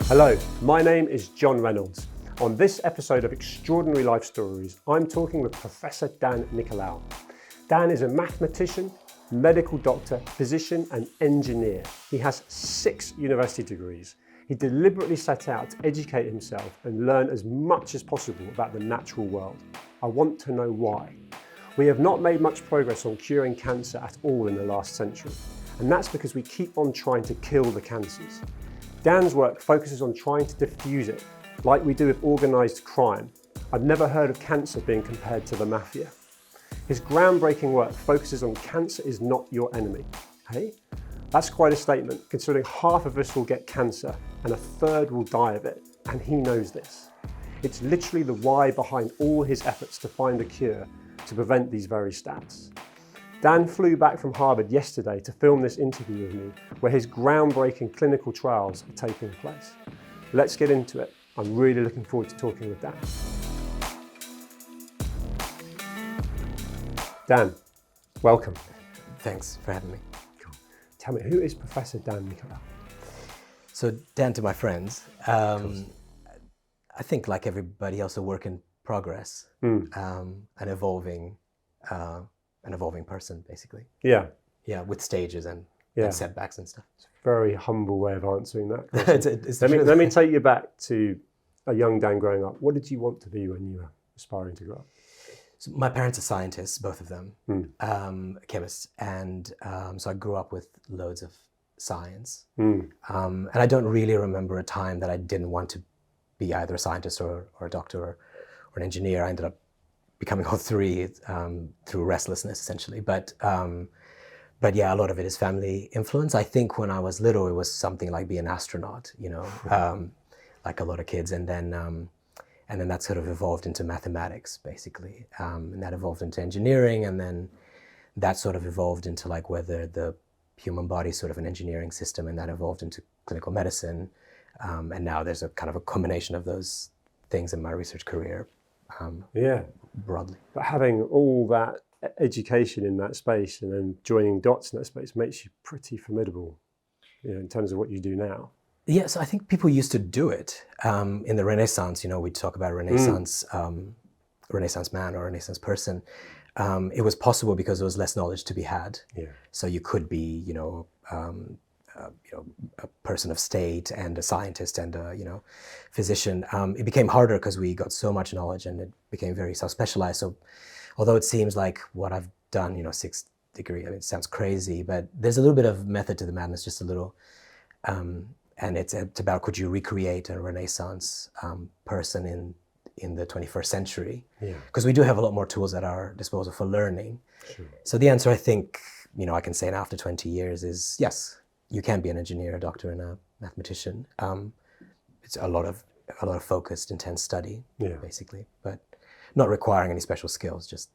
Hello, my name is John Reynolds. On this episode of Extraordinary Life Stories, I'm talking with Professor Dan Nicolau. Dan is a mathematician, medical doctor, physician and engineer. He has 6 university degrees. He deliberately set out to educate himself and learn as much as possible about the natural world. I want to know why. We have not made much progress on curing cancer at all in the last century, and that's because we keep on trying to kill the cancers. Dan's work focuses on trying to diffuse it, like we do with organised crime. I've never heard of cancer being compared to the mafia. His groundbreaking work focuses on cancer is not your enemy. Hey? That's quite a statement, considering half of us will get cancer and a third will die of it, and he knows this. It's literally the why behind all his efforts to find a cure to prevent these very stats. Dan flew back from Harvard yesterday to film this interview with me, where his groundbreaking clinical trials are taking place. Let's get into it. I'm really looking forward to talking with Dan. Dan, welcome. Thanks for having me. Cool. Tell me, who is Professor Dan Nicolau? So Dan to my friends, I think like everybody else, a work in progress, an evolving person, basically. Yeah. Yeah, with stages and setbacks and stuff. It's a very humble way of answering that. It's let me take you back to a young Dan growing up. What did you want to be when you were aspiring to grow up? So my parents are scientists, both of them, chemists, and so I grew up with loads of science. And I don't really remember a time that I didn't want to be either a scientist or a doctor or an engineer. I ended up becoming all three through restlessness, essentially. But yeah, a lot of it is family influence. I think when I was little, it was something like be an astronaut, like a lot of kids, and then that sort of evolved into mathematics, basically, and that evolved into engineering, and then that sort of evolved into like whether the human body is sort of an engineering system, and that evolved into clinical medicine, and now there's a kind of a combination of those things in my research career. Broadly. But having all that education in that space and then joining dots in that space makes you pretty formidable, in terms of what you do now. Yeah, so I think people used to do it in the Renaissance. We talk about Renaissance man or Renaissance person. It was possible because there was less knowledge to be had. Yeah. So you could be, a person of state and a scientist and a physician. It became harder because we got so much knowledge and it became very self-specialized. So although it seems like what I've done, 6th degree, it sounds crazy, but there's a little bit of method to the madness, just a little. And it's about, could you recreate a Renaissance person in the 21st century? Because we do have a lot more tools at our disposal for learning. Sure. So the answer, I think, I can say now after 20 years is yes. You can be an engineer, a doctor, and a mathematician. It's a lot of focused, intense study, basically, but not requiring any special skills, just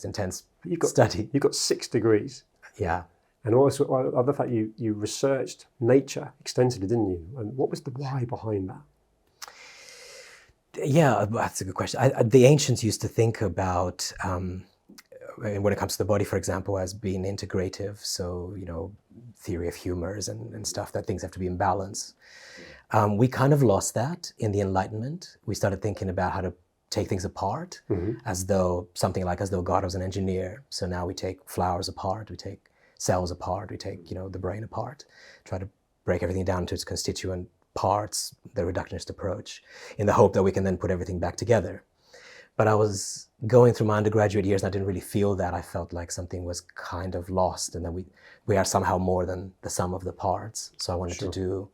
intense study. You've got 6 degrees. Yeah. And also, I love the fact you researched nature extensively, didn't you? And what was the why behind that? Yeah, that's a good question. The ancients used to think about, when it comes to the body, for example, as being integrative. So, theory of humors and stuff, that things have to be in balance. We kind of lost that in the Enlightenment. We started thinking about how to take things apart, as though God was an engineer. So now we take flowers apart, we take cells apart, we take, the brain apart, try to break everything down to its constituent parts, the reductionist approach, in the hope that we can then put everything back together. But I was going through my undergraduate years and I didn't really feel that. I felt like something was kind of lost and that we are somehow more than the sum of the parts. So I wanted to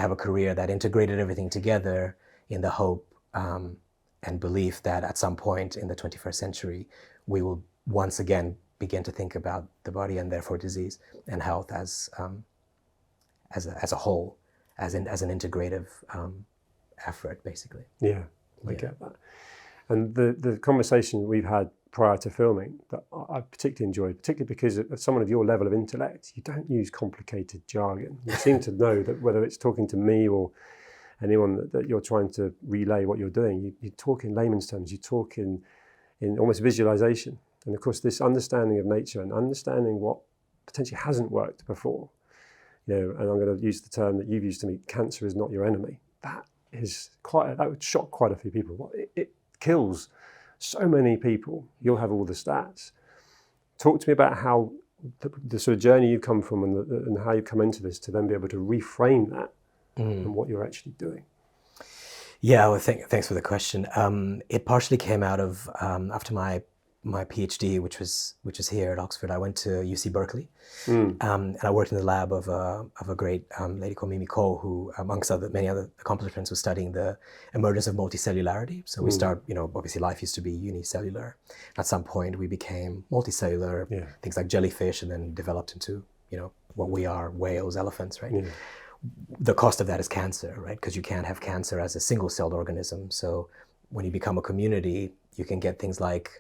have a career that integrated everything together in the hope and belief that at some point in the 21st century, we will once again begin to think about the body and therefore disease and health as a whole, as an integrative effort, basically. Yeah, I get that. And the conversation we've had prior to filming that I particularly enjoyed, particularly because of someone of your level of intellect, you don't use complicated jargon. You seem to know that whether it's talking to me or anyone that you're trying to relay what you're doing, you talk in layman's terms, you talk in almost visualization. And of course, this understanding of nature and understanding what potentially hasn't worked before and I'm going to use the term that you've used to me, cancer is not your enemy. That would shock quite a few people. It kills so many people. You'll have all the stats. Talk to me about how the sort of journey you've come from and how you've come into this to then be able to reframe that and what you're actually doing. Yeah, well, thanks for the question. It partially came out of after my PhD, which was here at Oxford. I went to UC Berkeley, and I worked in the lab of a great lady called Mimi Cole, who, amongst many other accomplishments, was studying the emergence of multicellularity. So we start, obviously life used to be unicellular. At some point, we became multicellular, things like jellyfish, and then developed into what we are: whales, elephants, right? Yeah. The cost of that is cancer, right? Because you can't have cancer as a single-celled organism. So when you become a community, you can get things like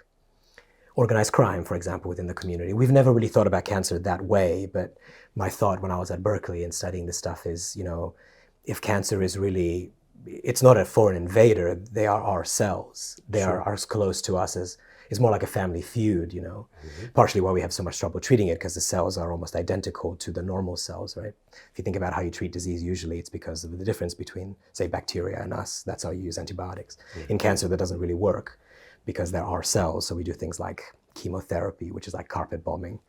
organized crime, for example, within the community. We've never really thought about cancer that way, but my thought when I was at Berkeley and studying this stuff is, if cancer is really, it's not a foreign invader, they are our cells. They are as close to us as, it's more like a family feud, partially why we have so much trouble treating it, because the cells are almost identical to the normal cells, right? If you think about how you treat disease, usually it's because of the difference between, say, bacteria and us. That's how you use antibiotics. In cancer, that doesn't really work because there are cells. So we do things like chemotherapy, which is like carpet bombing.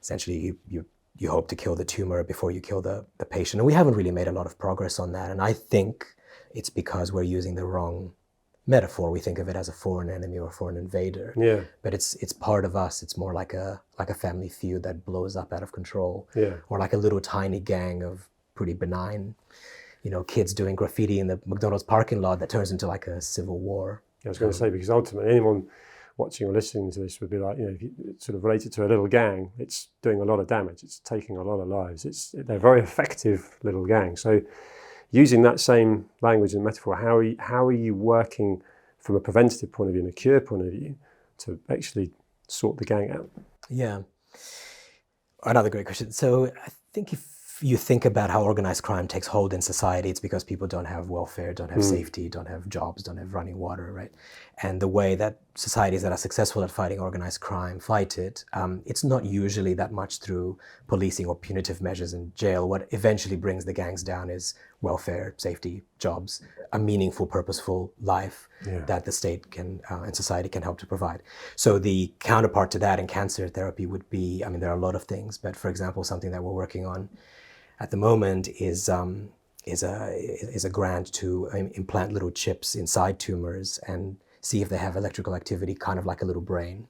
Essentially, you hope to kill the tumor before you kill the patient. And we haven't really made a lot of progress on that. And I think it's because we're using the wrong metaphor. We think of it as a foreign enemy or a foreign invader. Yeah. But it's part of us. It's more like a family feud that blows up out of control. Yeah. Or like a little tiny gang of pretty benign, kids doing graffiti in the McDonald's parking lot that turns into like a civil war. I was going to say, because ultimately anyone watching or listening to this would be like, if you sort of relate it to a little gang, it's doing a lot of damage. It's taking a lot of lives. They're a very effective little gang. So using that same language and metaphor, how are you working from a preventative point of view and a cure point of view to actually sort the gang out? Yeah. Another great question. So I think if you think about how organized crime takes hold in society, it's because people don't have welfare, don't have safety, don't have jobs, don't have running water, right? And the way that societies that are successful at fighting organized crime fight it, it's not usually that much through policing or punitive measures in jail. What eventually brings the gangs down is welfare, safety, jobs, a meaningful, purposeful life that the state can and society can help to provide. So the counterpart to that in cancer therapy would be, there are a lot of things, but for example, something that we're working on at the moment is a grant to implant little chips inside tumors and see if they have electrical activity, kind of like a little brain,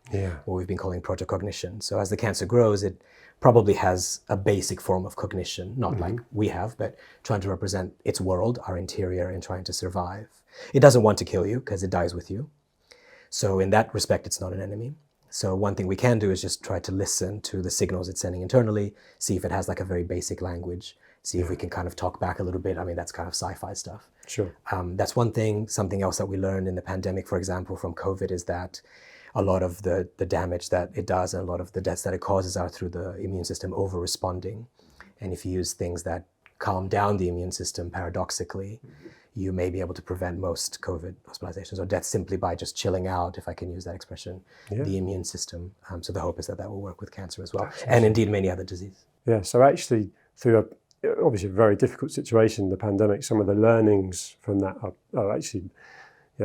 what we've been calling protocognition. So as the cancer grows, it probably has a basic form of cognition, not like we have, but trying to represent its world, our interior, and trying to survive. It doesn't want to kill you because it dies with you. So in that respect, it's not an enemy. So one thing we can do is just try to listen to the signals it's sending internally, see if it has like a very basic language, see if we can kind of talk back a little bit. That's kind of sci-fi stuff. Sure. That's one thing. Something else that we learned in the pandemic, for example, from COVID, is that a lot of the damage that it does and a lot of the deaths that it causes are through the immune system over-responding. And if you use things that calm down the immune system, paradoxically, you may be able to prevent most COVID hospitalizations or deaths simply by just chilling out, if I can use that expression, the immune system. So the hope is that will work with cancer as well, and indeed many other diseases. Yeah, so actually through obviously a very difficult situation, the pandemic, some of the learnings from that are actually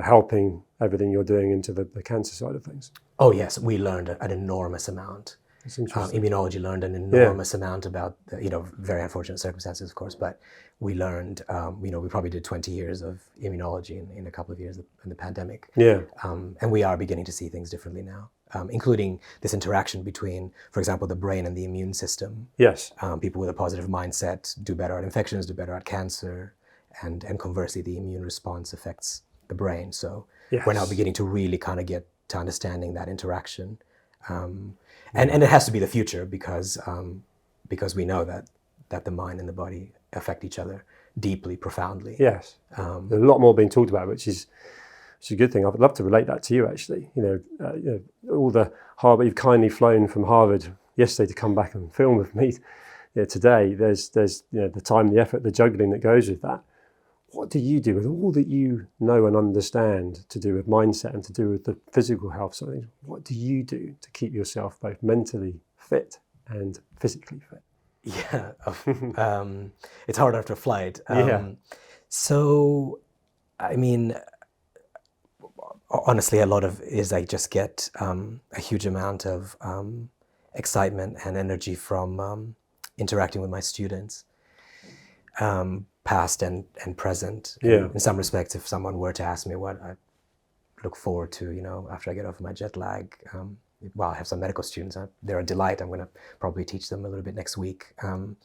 helping everything you're doing into the cancer side of things. Oh yes, we learned an enormous amount. Immunology learned an enormous amount about, very unfortunate circumstances, of course, but we learned, we probably did 20 years of immunology in a couple of years in the pandemic. Yeah. And we are beginning to see things differently now, including this interaction between, for example, the brain and the immune system. Yes. People with a positive mindset do better at infections, do better at cancer, and conversely, the immune response affects the brain. So we're now beginning to really kind of get to understanding that interaction. And it has to be the future because we know that the mind and the body affect each other deeply, profoundly. Yes, there's a lot more being talked about, which is a good thing. I'd love to relate that to you, actually. All the Harvard, you've kindly flown from Harvard yesterday to come back and film with me today. There's the time, the effort, the juggling that goes with that. What do you do with all that you know and understand to do with mindset and to do with the physical health side of things? What do you do to keep yourself both mentally fit and physically fit? Yeah, it's hard after flight. Yeah. So, I mean, honestly, a lot of it is I just get a huge amount of excitement and energy from interacting with my students, past and present. Yeah. And in some respects, if someone were to ask me what I look forward to, after I get off my jet lag, well, I have some medical students. They're a delight. I'm going to probably teach them a little bit next week. Some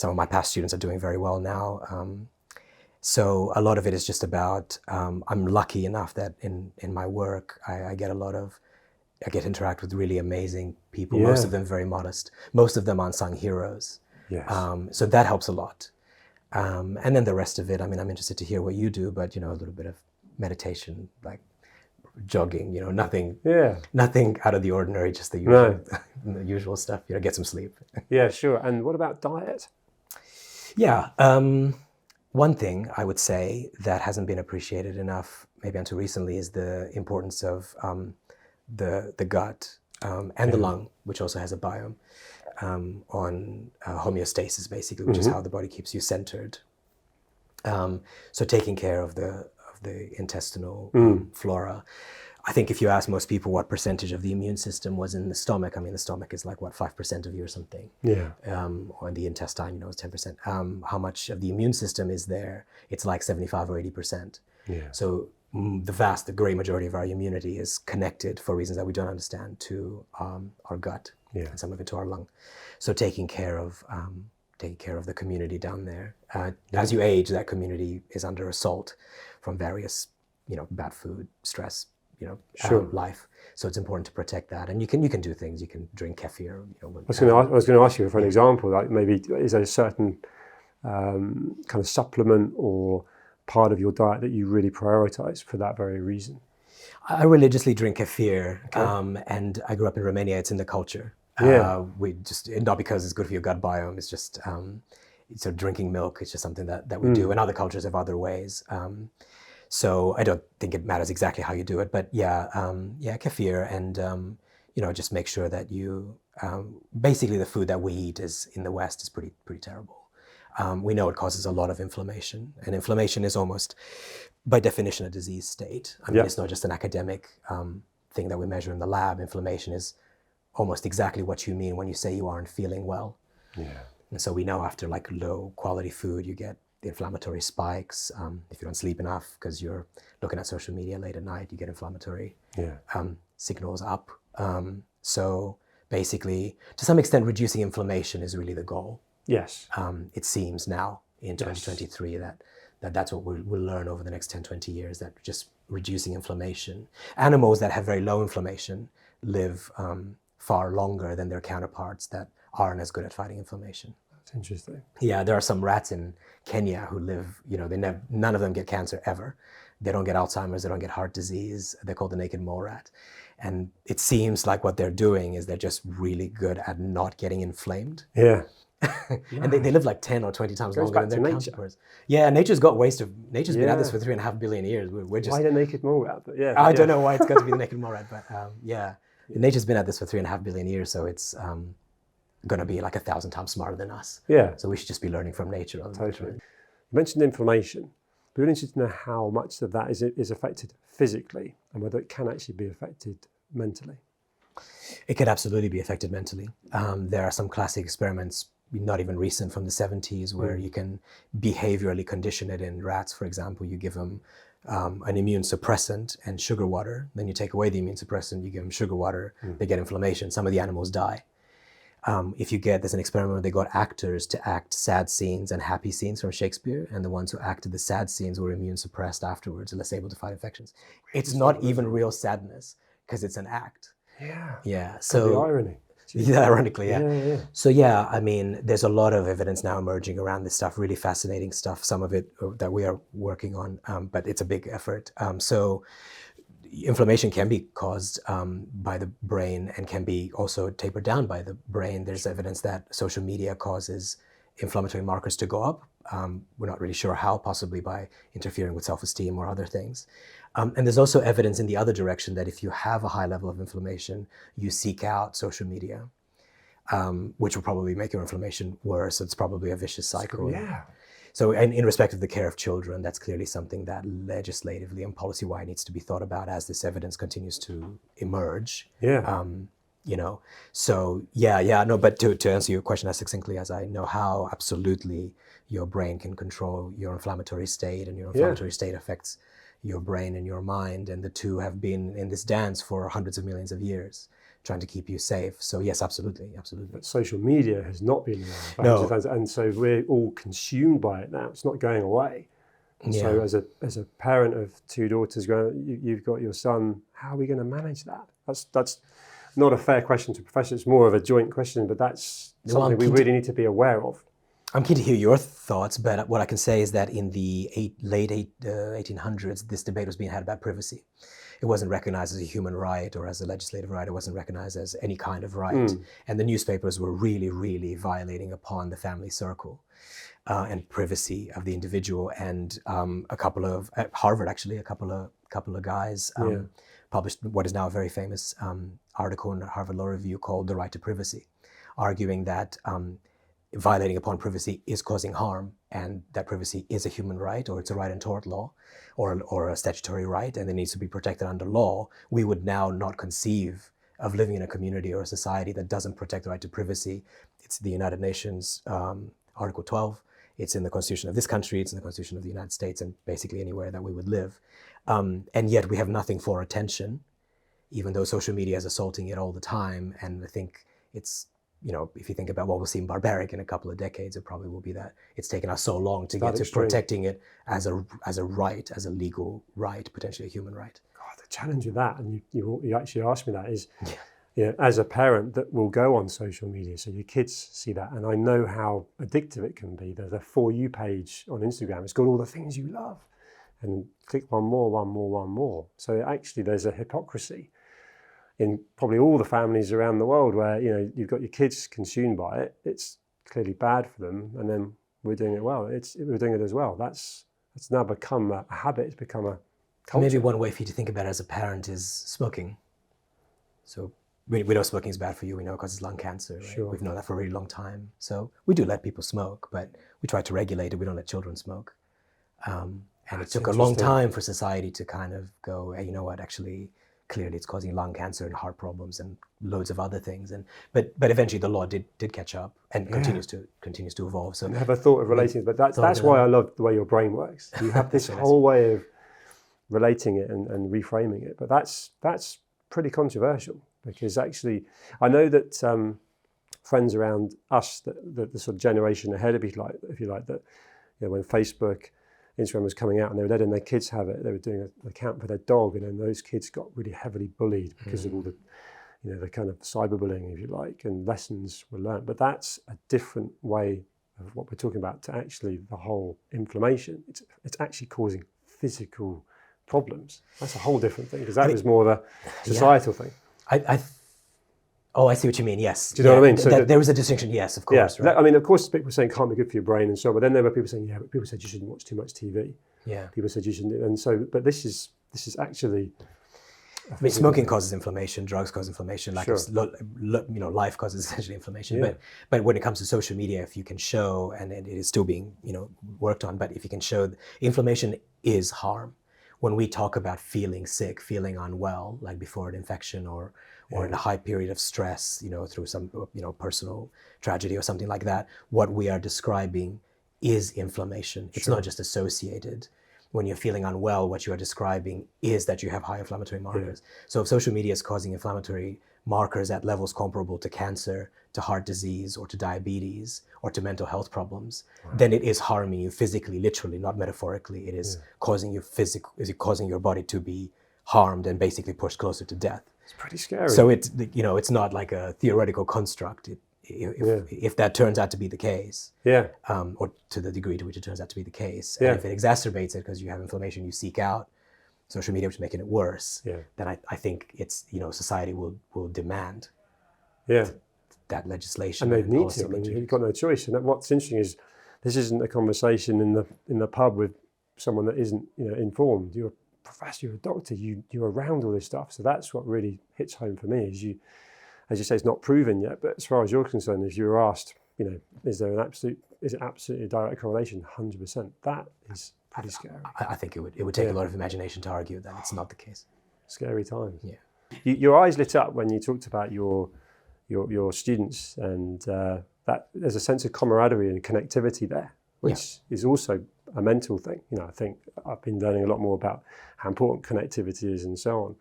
of my past students are doing very well now. So a lot of it is just about, I'm lucky enough that in my work, I get to interact with really amazing people, Yeah. most of them very modest, most of them unsung heroes. Yes. So that helps a lot. And then the rest of it, I mean, I'm interested to hear what you do, but, a little bit of meditation, like jogging, nothing out of the ordinary, just the usual, the usual stuff, get some sleep. Yeah, sure. And what about diet? Yeah. One thing I would say that hasn't been appreciated enough, maybe until recently, is the importance of the gut and the lung, which also has a biome, on homeostasis, basically, which is how the body keeps you centered. So taking care of the intestinal flora. I think if you ask most people what percentage of the immune system was in the stomach, I mean, the stomach is like, 5% of you or something? Yeah. Or the intestine, is 10%. How much of the immune system is there? It's like 75 or 80%. Yeah. So the great majority of our immunity is connected, for reasons that we don't understand, to our gut, and some of it to our lung. So taking care of the community down there. As you age, that community is under assault from various, bad food, stress, life. So it's important to protect that. And you can do things. You can drink kefir. I was going to ask you for an example. Like maybe is there a certain kind of supplement or part of your diet that you really prioritize for that very reason? I religiously drink kefir, and I grew up in Romania. It's in the culture. We just, not because it's good for your gut biome. It's just so drinking milk. It's just something that we do. And other cultures have other ways. So I don't think it matters exactly how you do it, but kefir, and just make sure that you basically the food that we eat in the West is pretty terrible. We know it causes a lot of inflammation, and inflammation is almost, by definition, a disease state. I mean, it's not just an academic thing that we measure in the lab. Inflammation is almost exactly what you mean when you say you aren't feeling well. Yeah. And so we know after like low quality food, you get the inflammatory spikes. If you don't sleep enough because you're looking at social media late at night, you get inflammatory signals up. So basically, to some extent, reducing inflammation is really the goal. Yes. It seems now in 2023 that's what we'll learn over the next 10, 20 years, that just reducing inflammation. Animals that have very low inflammation live far longer than their counterparts that aren't as good at fighting inflammation. That's interesting. Yeah, there are some rats in Kenya who live, none of them get cancer ever. They don't get Alzheimer's, they don't get heart disease. They're called the naked mole rat. And it seems like what they're doing is they're just really good at not getting inflamed. Yeah. And they live like 10 or 20 times longer than their nature. counterparts. Yeah, nature's been at this for 3.5 billion years. We're just... Why the naked mole rat? But I don't know why it's got to be the naked mole rat, but nature's been at this for 3.5 billion years, so it's going to be like 1,000 times smarter than us. Yeah. So we should just be learning from nature. Totally. You mentioned inflammation. We're interested to know how much of that is affected physically and whether it can actually be affected mentally. It could absolutely be affected mentally. There are some classic experiments, not even recent, from the 70s, where you can behaviorally condition it in rats. For example, you give them an immune suppressant and sugar water. Then you take away the immune suppressant, you give them sugar water, they get inflammation. Some of the animals die. There's an experiment where they got actors to act sad scenes and happy scenes from Shakespeare, and the ones who acted the sad scenes were immune suppressed afterwards and less able to fight infections. It's not even real sadness because it's an act. Yeah. Yeah. So the irony. Yeah, ironically, yeah. Yeah. So I mean, there's a lot of evidence now emerging around this stuff, really fascinating stuff, some of it that we are working on, but it's a big effort. So inflammation can be caused by the brain and can be also tapered down by the brain. There's evidence that social media causes inflammatory markers to go up. We're not really sure how, possibly by interfering with self-esteem or other things. And there's also evidence in the other direction that if you have a high level of inflammation, you seek out social media. which will probably make your inflammation worse. It's probably a vicious cycle. Yeah. So, and in respect of the care of children, that's clearly something that legislatively and policy-wise needs to be thought about as this evidence continues to emerge. Yeah. So no, but to answer your question as succinctly as I know how, absolutely, your brain can control your inflammatory state, and your inflammatory state affects your brain and your mind, and the two have been in this dance for hundreds of millions of years, trying to keep you safe. So yes, absolutely. But social media has not been around for hundreds of times, and so we're all consumed by it now. It's not going away. And so as a parent of two daughters, you've got your son. How are we going to manage that? That's not a fair question to Professor. It's more of a joint question, but that's something we really need to be aware of. I'm keen to hear your thoughts, but what I can say is that in the late 1800s, this debate was being had about privacy. It wasn't recognized as a human right or as a legislative right. It wasn't recognized as any kind of right. And the newspapers were really, really violating upon the family circle and privacy of the individual. And a couple of, at Harvard actually, a couple of guys published what is now a very famous article in the Harvard Law Review called The Right to Privacy, arguing that violating upon privacy is causing harm, and that privacy is a human right, or it's a right in tort law, or a statutory right, and it needs to be protected under law. We would now not conceive of living in a community or a society that doesn't protect the right to privacy. It's the United Nations Article 12. It's in the Constitution of this country. It's in the Constitution of the United States, and basically anywhere that we would live. And yet we have nothing for attention, even though social media is assaulting it all the time. And I think it's, if you think about what will seem barbaric in a couple of decades, it probably will be that it's taken us so long to get to protecting it as a right, as a legal right, potentially a human right. God, the challenge with that, and you actually asked me that, is as a parent that will go on social media, so your kids see that, and I know how addictive it can be. There's a For You page on Instagram. It's got all the things you love, and click one more. So actually there's a hypocrisy in probably all the families around the world where you've got your kids consumed by it. It's clearly bad for them, and then we're doing it well. We're doing it as well. That's now become a habit. It's become a culture. Maybe one way for you to think about it as a parent is smoking. So we know smoking is bad for you. We know it causes lung cancer. Right? Sure. We've known that for a really long time. So we do let people smoke, but we try to regulate it. We don't let children smoke. And it took a long time for society to kind of go, hey, you know what, actually, clearly it's causing lung cancer and heart problems and loads of other things. But eventually the law did catch up and continues to evolve. So I never thought of relating it, but that's why I love the way your brain works. You have this whole way of relating it and reframing it. But that's pretty controversial, because actually I know that friends around us, the sort of generation ahead of, if you like, that when Facebook, Instagram was coming out and they were letting their kids have it, they were doing an account for their dog, and then those kids got really heavily bullied because of all the the kind of cyberbullying, if you like, and lessons were learned. But that's a different way of what we're talking about to actually the whole inflammation. It's actually causing physical problems. That's a whole different thing, because that was more of a societal thing. I see what you mean, yes. Do you know what I mean? So there was a distinction, yes, of course. Yeah. Right? I mean, of course, people were saying it can't be good for your brain and so on, but then there were people saying, but people said you shouldn't watch too much TV. Yeah. People said you shouldn't, and so, but this is actually... I mean, smoking causes inflammation, drugs cause inflammation, life causes essentially inflammation. Yeah. But when it comes to social media, if you can show, and it is still being worked on, but if you can show inflammation is harm. When we talk about feeling sick, feeling unwell, like before an infection or in a high period of stress, through some personal tragedy or something like that, what we are describing is inflammation. It's not just associated. When you're feeling unwell, what you are describing is that you have high inflammatory markers. So if social media is causing inflammatory markers at levels comparable to cancer, to heart disease, or to diabetes, or to mental health problems, then it is harming you physically, literally, not metaphorically. It is causing your body to be harmed and basically pushed closer to death. It's pretty scary. So it's not like a theoretical construct. If that turns out to be the case, or to the degree to which it turns out to be the case, and if it exacerbates it because you have inflammation, you seek out social media, which is making it worse, then I think it's society will demand that legislation, and they need to. I mean, you've got no choice. And what's interesting is this isn't a conversation in the pub with someone that isn't informed. You're a professor, you're a doctor, you're around all this stuff. So that's what really hits home for me is as you say, it's not proven yet, but as far as you're concerned, if you were asked, is it absolutely a direct correlation? 100%. That is pretty scary. I think it would take a lot of imagination to argue that it's not the case. Scary times. Yeah. Your eyes lit up when you talked about your students, and that there's a sense of camaraderie and connectivity there, which is also a mental thing. I think I've been learning a lot more about how important connectivity is and so on,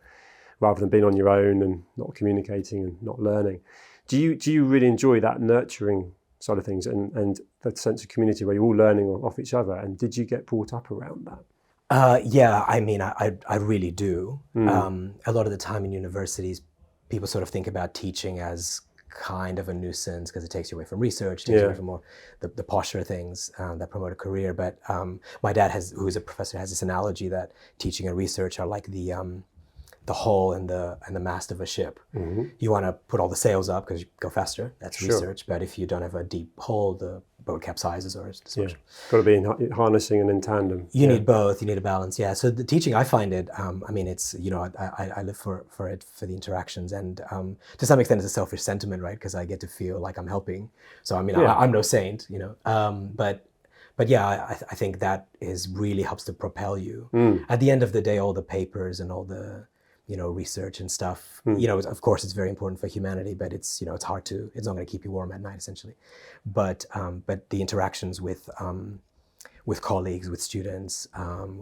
rather than being on your own and not communicating and not learning. Do you really enjoy that nurturing side of things and that sense of community where you're all learning off each other? And did you get brought up around that? Yeah, I mean, I really do. A lot of the time in universities, people sort of think about teaching as kind of a nuisance because it takes you away from research, takes you away from more the posher things that promote a career. But my dad, who's a professor, has this analogy that teaching and research are like the hull and the mast of a ship. Mm-hmm. You want to put all the sails up because you go faster. That's research. But if you don't have a deep hull, the boat capsizes or dysfunctional. Yeah. Got to be in harnessing and in tandem. You need both. You need a balance. Yeah. So the teaching, I find it. I mean, it's I live for it, for the interactions, and to some extent, it's a selfish sentiment, right? Because I get to feel like I'm helping. So I mean, I'm no saint, But yeah, I think that really helps to propel you. At the end of the day, all the papers and all the research and stuff, of course it's very important for humanity, but it's it's hard to, it's not going to keep you warm at night essentially. But the interactions with colleagues, with students,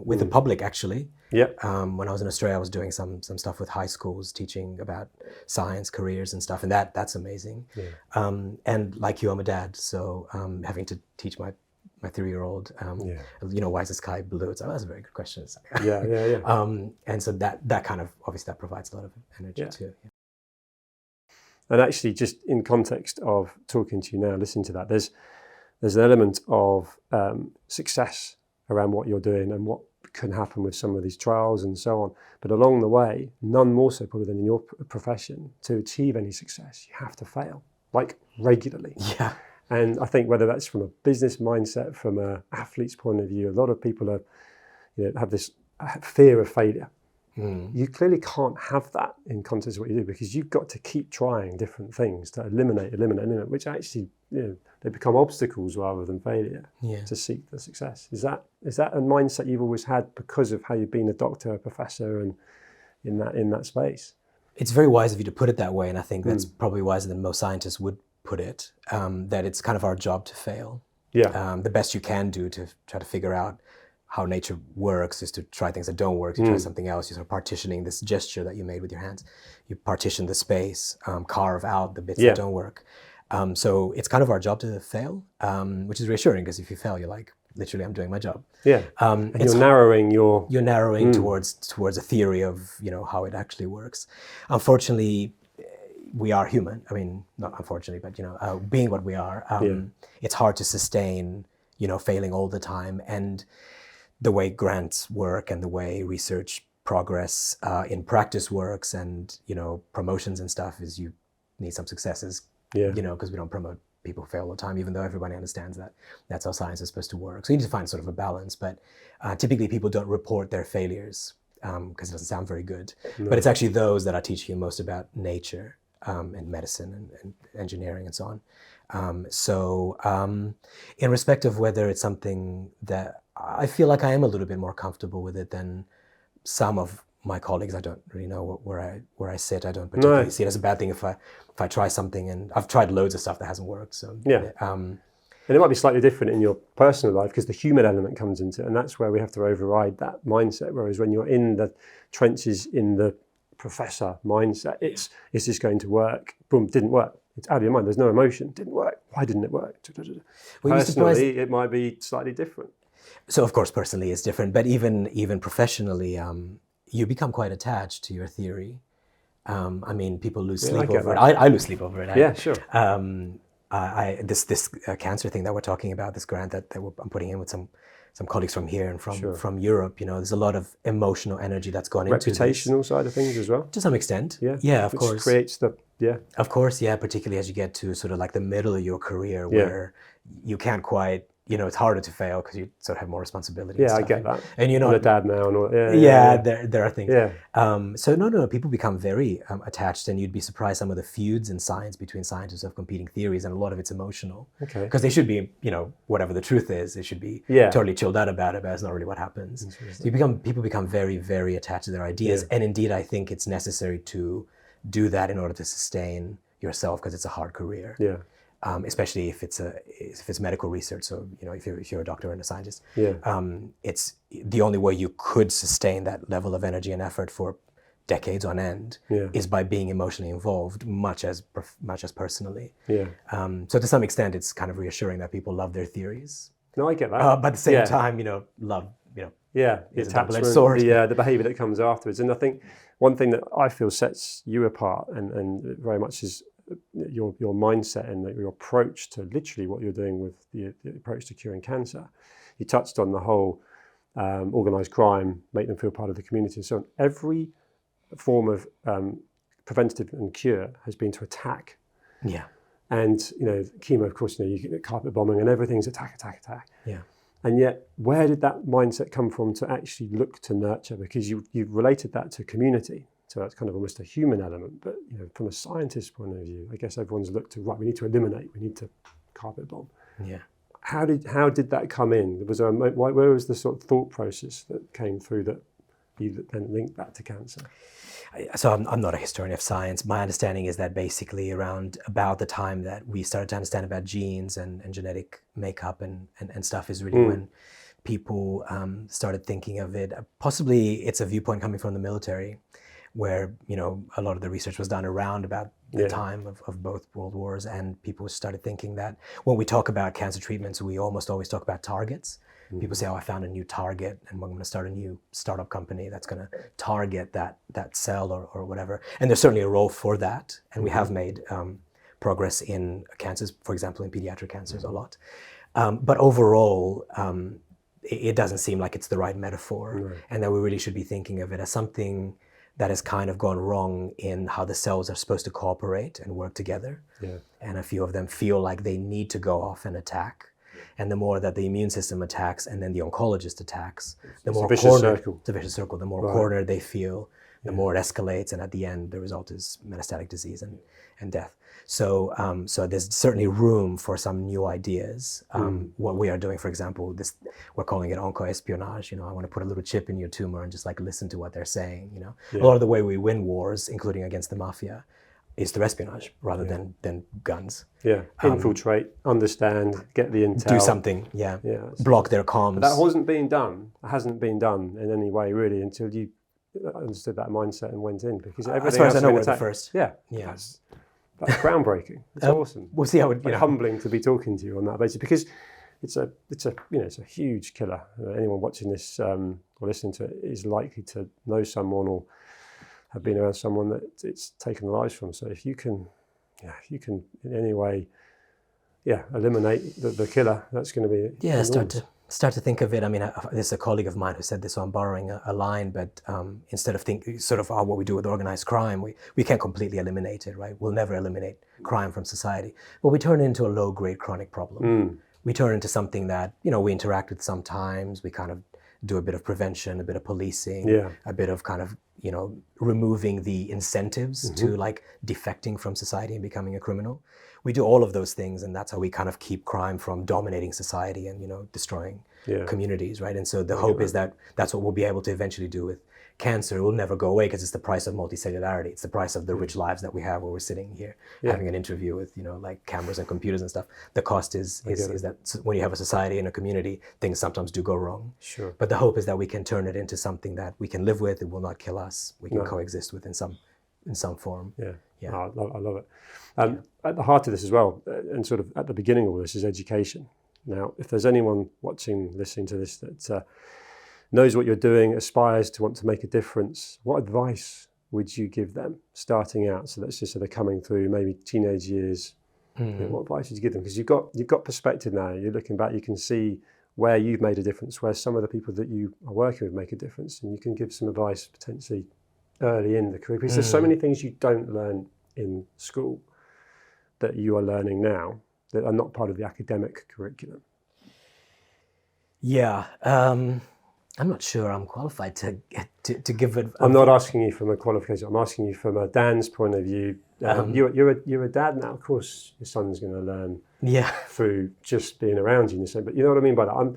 with the public actually. Yeah. When I was in Australia, I was doing some stuff with high schools, teaching about science, careers and stuff, and that's amazing. Yeah. And like you, I'm a dad, so having to teach my 3-year-old, why is the sky blue? It's that's a very good question. Yeah. And so that kind of, obviously that provides a lot of energy too. Yeah. And actually, just in context of talking to you now, listening to that, there's an element of success around what you're doing and what can happen with some of these trials and so on. But along the way, none more so probably than in your profession, to achieve any success, you have to fail, like regularly. Yeah. And I think whether that's from a business mindset, from an athlete's point of view, a lot of people have this fear of failure. You clearly can't have that in context of what you do, because you've got to keep trying different things to eliminate, which actually they become obstacles rather than failure to seek the success. Is that a mindset you've always had because of how you've been a doctor, a professor, and in that space? It's very wise of you to put it that way, and I think that's probably wiser than most scientists would put it, that it's kind of our job to fail. Yeah. The best you can do to try to figure out how nature works is to try things that don't work, to try something else. You're sort of partitioning this gesture that you made with your hands. You partition the space, carve out the bits that don't work. So it's kind of our job to fail, which is reassuring, because if you fail, you're like, literally, I'm doing my job. Yeah. And you're narrowing towards a theory of how it actually works. Unfortunately, we are human. I mean, not unfortunately, but being what we are, it's hard to sustain, failing all the time. And the way grants work and the way research progress in practice works, and promotions and stuff, is you need some successes. Because we don't promote people who fail all the time, even though everybody understands that that's how science is supposed to work. So you need to find sort of a balance. But typically, people don't report their failures because it doesn't sound very good. No. But it's actually those that are teaching you most about nature. And medicine and engineering and so on. In respect of whether it's something that I feel like I am a little bit more comfortable with it than some of my colleagues. I don't really know where I sit. I don't particularly see it as a bad thing if I try something, and I've tried loads of stuff that hasn't worked. So and it might be slightly different in your personal life because the human element comes into it, and that's where we have to override that mindset. Whereas when you're in the trenches, in the professor mindset, is this going to work? Boom, didn't work. It's out of your mind. There's no emotion. Didn't work. Why didn't it work? Personally, it might be slightly different. So of course, personally, it's different. But even professionally, you become quite attached to your theory. I mean, people lose sleep over it. I lose sleep over it. Sure. This cancer thing that we're talking about, this grant that I'm putting in with some colleagues from here and from Europe, there's a lot of emotional energy that's gone into this. Reputational side of things as well? To some extent. Yeah, of course. Creates Of course, particularly as you get to sort of like the middle of your career where you can't quite it's harder to fail because you sort of have more responsibility. Yeah, and I stuff. get that. And you're I'm a not. dad now, and all, There are things. Yeah. So no, people become very attached, and you'd be surprised some of the feuds in science between scientists of competing theories, and a lot of it's emotional. Okay. Because they should be, whatever the truth is, they should be totally chilled out about it, but that's not really what happens. So people become very, very attached to their ideas, and indeed, I think it's necessary to do that in order to sustain yourself, because it's a hard career. Yeah. Especially if it's medical research. So if you're a doctor and a scientist, it's the only way you could sustain that level of energy and effort for decades on end is by being emotionally involved, much as personally. Yeah. So to some extent, it's kind of reassuring that people love their theories. No, I get that. But at the same time, love, the is a double-edged attachment, sword. the behaviour that comes afterwards. And I think one thing that I feel sets you apart, and very much is your mindset and your approach to literally what you're doing with the approach to curing cancer. You touched on the whole organised crime, make them feel part of the community and so on. Every form of preventative and cure has been to attack. Yeah. And chemo, of course, you get carpet bombing and everything's attack. Yeah. And yet, where did that mindset come from to actually look to nurture? Because you've related that to community. So that's kind of almost a human element. But from a scientist's point of view, I guess everyone's looked to, we need to eliminate, we need to carpet bomb. Yeah. How did that come in? Was there where was the sort of thought process that came through that you then linked that to cancer? So I'm not a historian of science. My understanding is that basically around about the time that we started to understand about genes and genetic makeup and stuff is really when people started thinking of it. Possibly it's a viewpoint coming from the military, where a lot of the research was done around about the time of both world wars, and people started thinking that when we talk about cancer treatments, we almost always talk about targets. People say, I found a new target, and we're going to start a new startup company that's going to target that cell or whatever. And there's certainly a role for that, and we have made progress in cancers, for example, in pediatric cancers a lot. But overall, it doesn't seem like it's the right metaphor, and that we really should be thinking of it as something that has kind of gone wrong in how the cells are supposed to cooperate and work together. Yeah. And a few of them feel like they need to go off and attack. And the more that the immune system attacks and then the oncologist attacks, the more cornered, it's a vicious circle. The more cornered they feel, the more it escalates, and at the end, the result is metastatic disease and death. So there's certainly room for some new ideas. What we are doing, for example, we're calling it onco-espionage. I want to put a little chip in your tumor and just listen to what they're saying. A lot of the way we win wars, including against the mafia, is through espionage rather than guns. Yeah, infiltrate, understand, get the intel. Do something, block their comms. But that hasn't been done in any way really until you understood that mindset and went in, because everything as far as I know, we're the first. Yeah. That's groundbreaking. It's awesome. We'll see how it. Humbling to be talking to you on that basis, because it's a huge killer. Anyone watching this or listening to it is likely to know someone or have been around someone that it's taken lives from. So if you can in any way, eliminate the killer, that's going to be start to think of it. I mean, there's a colleague of mine who said this, so I'm borrowing a line, but instead of thinking sort of what we do with organized crime, we can't completely eliminate it, right? We'll never eliminate crime from society, but we turn it into a low-grade chronic problem. We turn it into something that, we interact with sometimes. We kind of do a bit of prevention, a bit of policing, a bit of kind of, removing the incentives to defecting from society and becoming a criminal. We do all of those things, and that's how we kind of keep crime from dominating society and, destroying communities, right? And so the hope is that that's what we'll be able to eventually do with cancer. It will never go away because it's the price of multicellularity. It's the price of the rich lives that we have where we're sitting here having an interview with, cameras and computers and stuff. The cost is that when you have a society and a community, things sometimes do go wrong. Sure. But the hope is that we can turn it into something that we can live with. It will not kill us. We can coexist with in some form. Yeah. Oh, I love it. At the heart of this as well, and sort of at the beginning of all this, is education. Now, if there's anyone watching, listening to this that knows what you're doing, aspires to want to make a difference, what advice would you give them starting out? So let's just say they're coming through maybe teenage years. What advice would you give them? Because you've got perspective now. You're looking back, you can see where you've made a difference, where some of the people that you are working with make a difference, and you can give some advice potentially early in the career. Because there's so many things you don't learn in school that you are learning now that are not part of the academic curriculum. Yeah, I'm not sure I'm qualified to give it. I'm not asking you from a qualification. I'm asking you from a Dan's point of view. You're a dad now. Of course, your son's going to learn Yeah, through just being around you. But you know what I mean by that.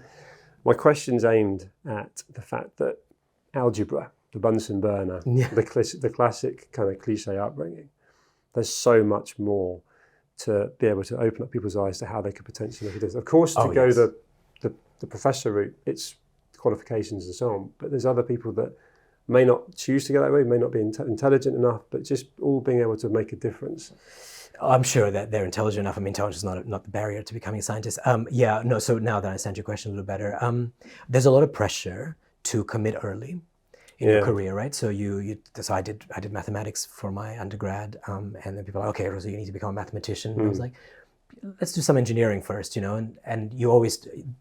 My question's aimed at the fact that algebra, the Bunsen burner, yeah. the classic kind of cliche upbringing. There's so much more to be able to open up people's eyes to how they could potentially look at this. Of course, to go Yes. the professor route, it's qualifications and so on. But there's other people that may not choose to go that way, may not be intelligent enough, but just all being able to make a difference. I'm sure that they're intelligent enough. I mean, intelligence is not the barrier to becoming a scientist. Yeah, no. So now that I understand your question a little better, there's a lot of pressure to commit early in your career, right? So so I did mathematics for my undergrad, and then people are like, okay, so you need to become a mathematician. And I was like, let's do some engineering first, and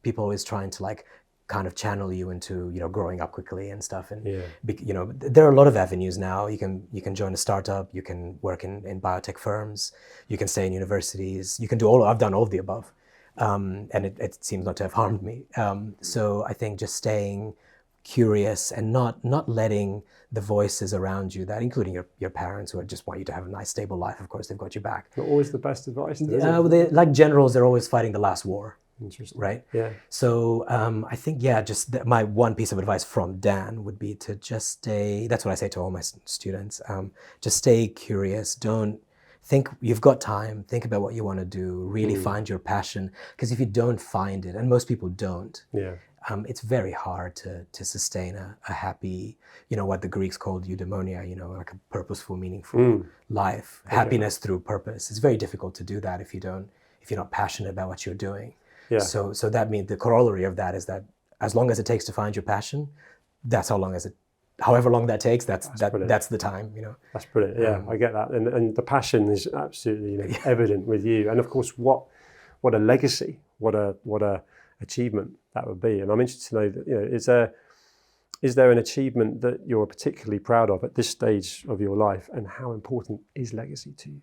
people always trying to like kind of channel you into growing up quickly and stuff, and there are a lot of avenues now. You can join a startup, you can work in biotech firms, you can stay in universities, you can do I've done all of the above, and it seems not to have harmed me. So I think just staying curious and not letting the voices around you, that including your parents, who just want you to have a nice stable life, of course they've got your back. Not always the best advice, though, they, like generals, they're always fighting the last war. Interesting. Right? Yeah. So I think, just my one piece of advice from Dan would be to just stay, that's what I say to all my students, just stay curious. Don't think, you've got time, think about what you want to do, really find your passion. Because if you don't find it, and most people don't, it's very hard to sustain a happy, what the Greeks called eudaimonia, like a purposeful, meaningful life, happiness through purpose. It's very difficult to do that if you're not passionate about what you're doing. Yeah. So that means the corollary of that is that as long as it takes to find your passion, that's however long that takes, that's the time, That's brilliant. Yeah, I get that. And the passion is absolutely evident with you. And of course, what a legacy, what a achievement that would be. And I'm interested to know that, is there an achievement that you're particularly proud of at this stage of your life, and how important is legacy to you?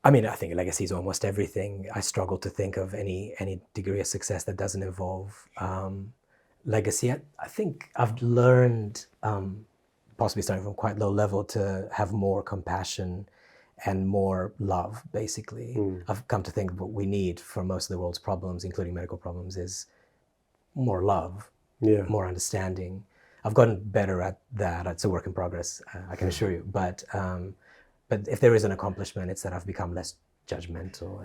I mean, I think legacy is almost everything. I struggle to think of any degree of success that doesn't involve legacy. I think I've learned, possibly starting from quite low level, to have more compassion and more love, basically. I've come to think what we need for most of the world's problems, including medical problems, is more love, more understanding. I've gotten better at that. It's a work in progress, I can assure you. But if there is an accomplishment, it's that I've become less judgmental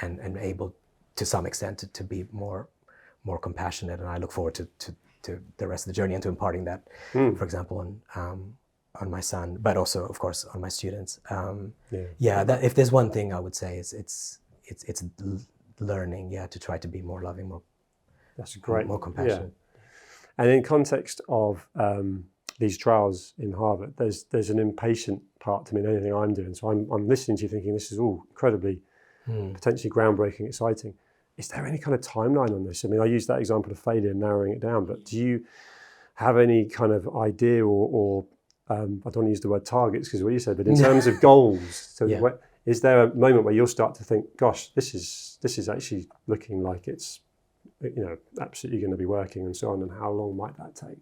and able, to some extent, to be more compassionate. And I look forward to the rest of the journey and to imparting that, for example, on my son, but also, of course, on my students. That if there's one thing I would say, it's learning, to try to be more loving, That's great. More compassionate. And in context of these trials in Harvard, there's an impatient part to me in anything I'm doing. So I'm listening to you thinking this is all incredibly potentially groundbreaking, exciting. Is there any kind of timeline on this? I mean, I used that example of failure, narrowing it down, but do you have any kind of idea or I don't want to use the word targets because of what you said, but in terms of goals, is there a moment where you'll start to think, gosh, this is actually looking like it's absolutely going to be working, and so on, and how long might that take?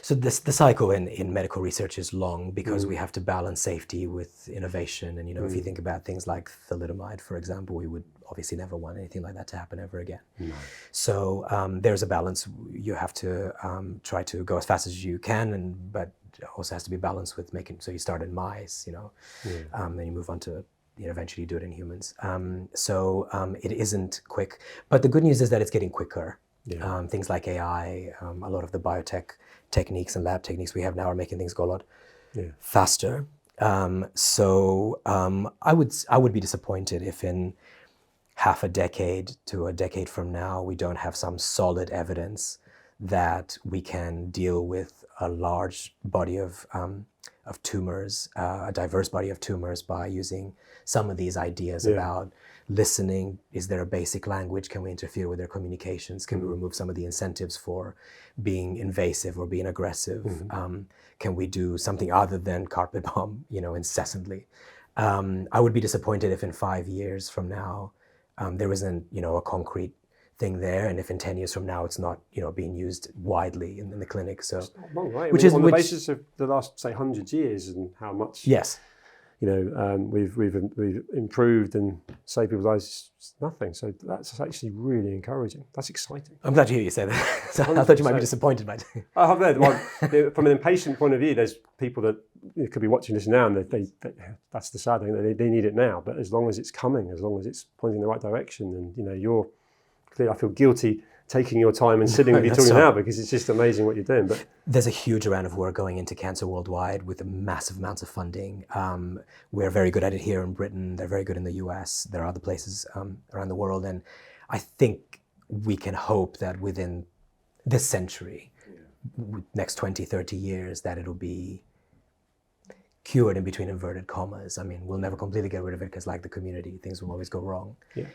So the cycle in medical research is long because we have to balance safety with innovation. And, if you think about things like thalidomide, for example, we would obviously never want anything like that to happen ever again. No. So there's a balance. You have to try to go as fast as you can, but it also has to be balanced with so you start in mice, then you move on to, eventually do it in humans. It isn't quick. But the good news is that it's getting quicker. Things like AI, a lot of the biotech techniques and lab techniques we have now are making things go a lot faster. I would be disappointed if in half a decade to a decade from now we don't have some solid evidence that we can deal with a large body of tumors, a diverse body of tumors, by using some of these ideas about listening. Is there a basic language? Can we interfere with their communications? Can we remove some of the incentives for being invasive or being aggressive? Can we do something other than carpet bomb, incessantly? I would be disappointed if in 5 years from now there isn't, a concrete thing there, and if in 10 years from now it's not, being used widely in the clinic, so it's not long, right? Which on the basis of the last, say, 100 years and how much yes, we've improved and saved people's lives, it's nothing. So that's actually really encouraging. That's exciting. I'm glad to hear you say that. So I thought you might be disappointed by it. I have read. Well, from an impatient point of view, there's people that could be watching this now, and that's the sad thing. They need it now. But as long as it's coming, as long as it's pointing in the right direction, and you're clearly, I feel guilty taking your time and sitting with you talking now, because it's just amazing what you're doing. But there's a huge amount of work going into cancer worldwide with massive amounts of funding. We're very good at it here in Britain. They're very good in the US. There are other places around the world. And I think we can hope that within this century, next 20, 30 years, that it'll be cured in between inverted commas. I mean, we'll never completely get rid of it because, like the community, things will always go wrong. Yeah.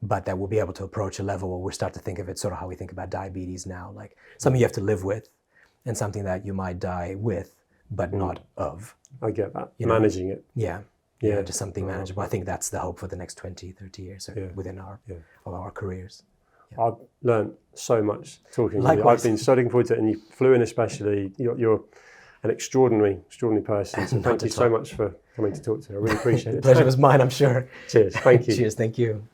But that we'll be able to approach a level where we start to think of it sort of how we think about diabetes now, like something you have to live with and something that you might die with, but not of. I get that. Managing it. Yeah, just something manageable. I think that's the hope for the next 20, 30 years within our careers. Yeah. I've learned so much talking to you. Likewise. I've been so looking forward to it, and you flew in especially. You're an extraordinary person. So thank you so much for coming to talk to me. I really appreciate it. The pleasure was mine, I'm sure. Cheers. Thank you. Cheers. Thank you.